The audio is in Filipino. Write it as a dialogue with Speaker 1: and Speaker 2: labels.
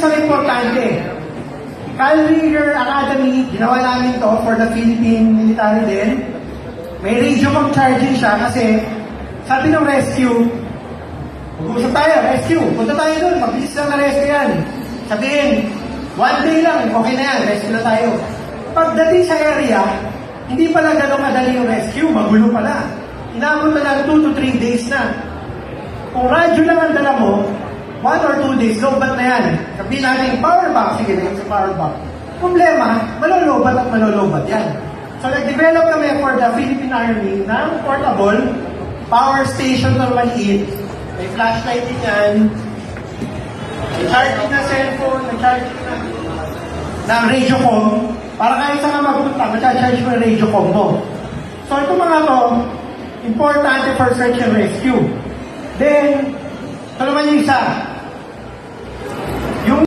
Speaker 1: isang importante. Kyle Rieger Academy, ginawa namin to for the Philippine military din. May radio com charging siya kasi sabi ng rescue, mag-uusap tayo, rescue, punta tayo doon, mabilis lang na rescue yan. Sabihin, 1 day lang, okay na yan, rescue na tayo. Pagdating sa area, hindi pala gano'ng kadali yung rescue, magulo pala. Inabot na lang 2 to 3 days na. Kung radyo lang ang dala mo, 1 or 2 days, lobat na yan. Sabihin natin, power bank, sige na sa power bank. Problema, malolobat at malolobat yan. So, nag-develop kami for the Philippine Army ng portable power station na maliit. May flashlight din yan. May charging na cellphone, may charging na radio com. Para kahit saan ka magpunta, mag-charge mo yung radio com mo. So, ito mga to, importante for search and rescue. Then, ito naman yung isa.